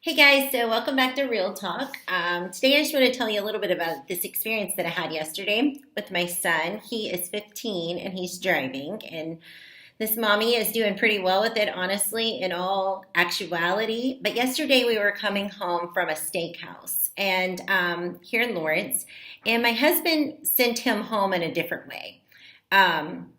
Hey guys, so welcome back to Real Talk. Today I just want to tell you a little bit about this experience that I had yesterday with my son. He is 15 and he's driving, and this mommy is doing pretty well with it, honestly, in all actuality. But yesterday we were coming home from a steakhouse and here in Lawrence, and my husband sent him home in a different way. Um,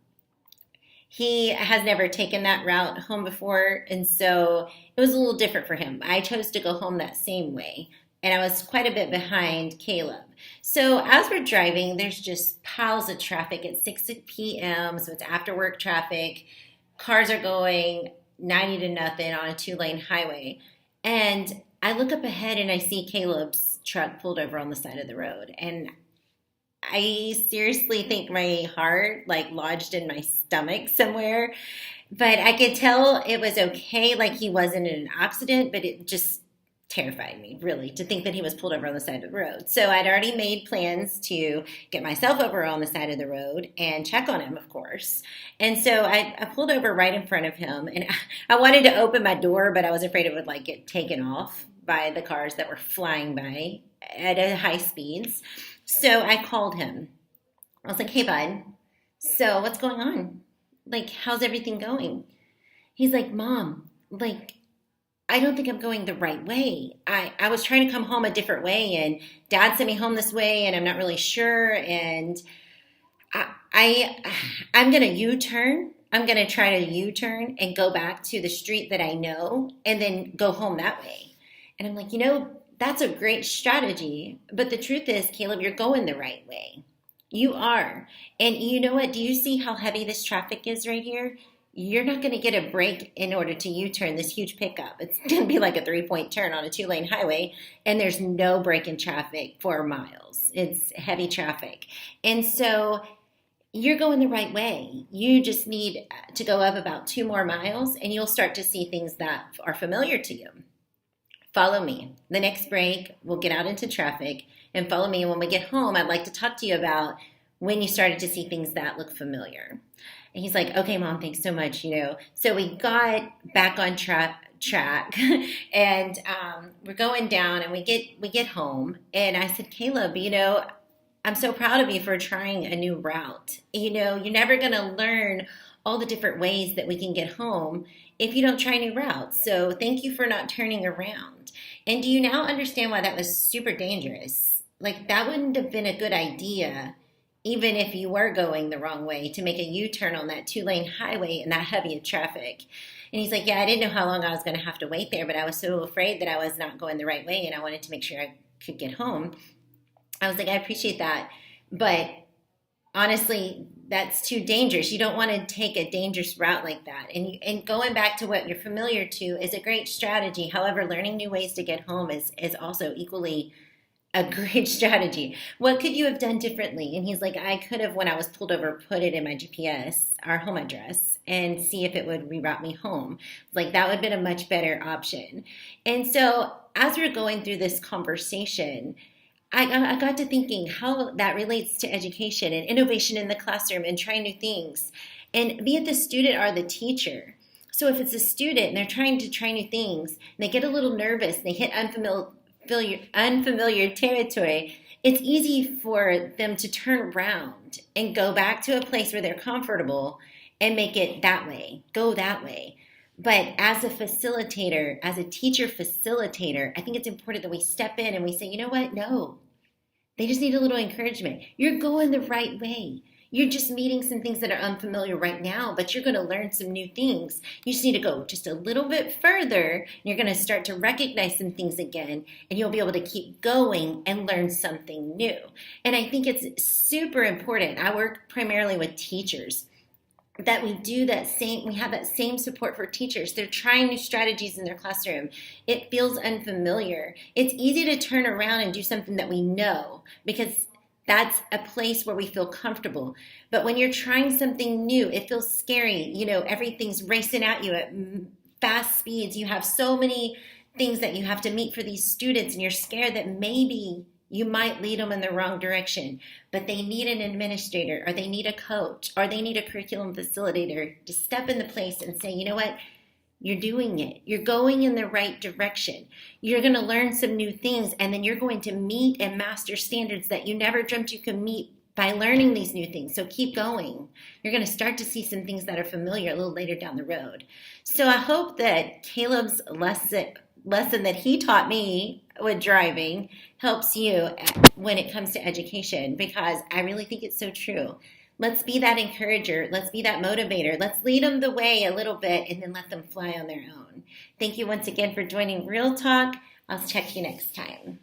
he has never taken that route home before, and so it was a little different for him. I chose to go home that same way, and I was quite a bit behind Caleb. So as we're driving, there's just piles of traffic at 6 p.m., so it's after work traffic. Cars are going 90 to nothing on a two-lane highway. And I look up ahead and I see Caleb's truck pulled over on the side of the road. And I seriously think my heart like lodged in my stomach somewhere, but I could tell it was okay. Like he wasn't in an accident, but it just terrified me really to think that he was pulled over on the side of the road. So I'd already made plans to get myself over on the side of the road and check on him, of course. And so I pulled over right in front of him, and I wanted to open my door, but I was afraid it would like get taken off by the cars that were flying by at a high speeds. So I called him. I was like, "Hey, bud, so what's going on? Like, how's everything going?" He's like, "Mom, like, I don't think I'm going the right way. I was trying to come home a different way, and Dad sent me home this way, and I'm not really sure. And I'm gonna U-turn. I'm gonna try to U-turn and go back to the street that I know, and then go home that way." And I'm like, that's a great strategy. But the truth is, Caleb, you're going the right way. You are. And you know what? Do you see how heavy this traffic is right here? You're not going to get a break in order to U-turn this huge pickup. It's going to be like a three-point turn on a two-lane highway, and there's no break in traffic for miles. It's heavy traffic. And so you're going the right way. You just need to go up about 2 more miles, and you'll start to see things that are familiar to you. Follow me. The next break, we'll get out into traffic and follow me. And when we get home, I'd like to talk to you about when you started to see things that look familiar. And he's like, "Okay, Mom, thanks so much. So we got back on track and we're going down, and we get home. And I said, "Caleb, I'm so proud of you for trying a new route. You're never going to learn all the different ways that we can get home if you don't try new routes. So thank you for not turning around. And do you now understand why that was super dangerous? Like, that wouldn't have been a good idea, even if you were going the wrong way, to make a U-turn on that two-lane highway in that heavy traffic." And he's like, "Yeah, I didn't know how long I was going to have to wait there, but I was so afraid that I was not going the right way, and I wanted to make sure I could get home." I was like, "I appreciate that, but honestly, that's too dangerous. You don't want to take a dangerous route like that." And going back to what you're familiar to is a great strategy. However, learning new ways to get home is also equally a great strategy. What could you have done differently? And he's like, "I could have, when I was pulled over, put it in my GPS, our home address, and see if it would reroute me home." Like, that would have been a much better option. And so as we're going through this conversation, I got to thinking how that relates to education and innovation in the classroom and trying new things. And be it the student or the teacher. So if it's a student and they're trying to try new things, and they get a little nervous, and they hit unfamiliar territory, it's easy for them to turn around and go back to a place where they're comfortable and make it that way, go that way. But as a facilitator, as a teacher facilitator, I think it's important that we step in and we say, "You know what? No, they just need a little encouragement. You're going the right way. You're just meeting some things that are unfamiliar right now, but you're going to learn some new things. You just need to go just a little bit further, and you're going to start to recognize some things again, and you'll be able to keep going and learn something new." And I think it's super important. I work primarily with teachers, that we have that same support for teachers. They're trying new strategies in their classroom. It feels unfamiliar. It's easy to turn around and do something that we know, because that's a place where we feel comfortable. But when you're trying something new, it feels scary. Everything's racing at you at fast speeds. You have so many things that you have to meet for these students, and you're scared that maybe you might lead them in the wrong direction. But they need an administrator, or they need a coach, or they need a curriculum facilitator to step in the place and say, "You know what? You're doing it. You're going in the right direction. You're going to learn some new things, and then you're going to meet and master standards that you never dreamt you could meet by learning these new things. So keep going. You're going to start to see some things that are familiar a little later down the road. So I hope that Caleb's lesson that he taught me with driving helps you when it comes to education, because I really think it's so true. Let's be that encourager. Let's be that motivator. Let's lead them the way a little bit and then let them fly on their own. Thank you once again for joining Real Talk. I'll check you next time.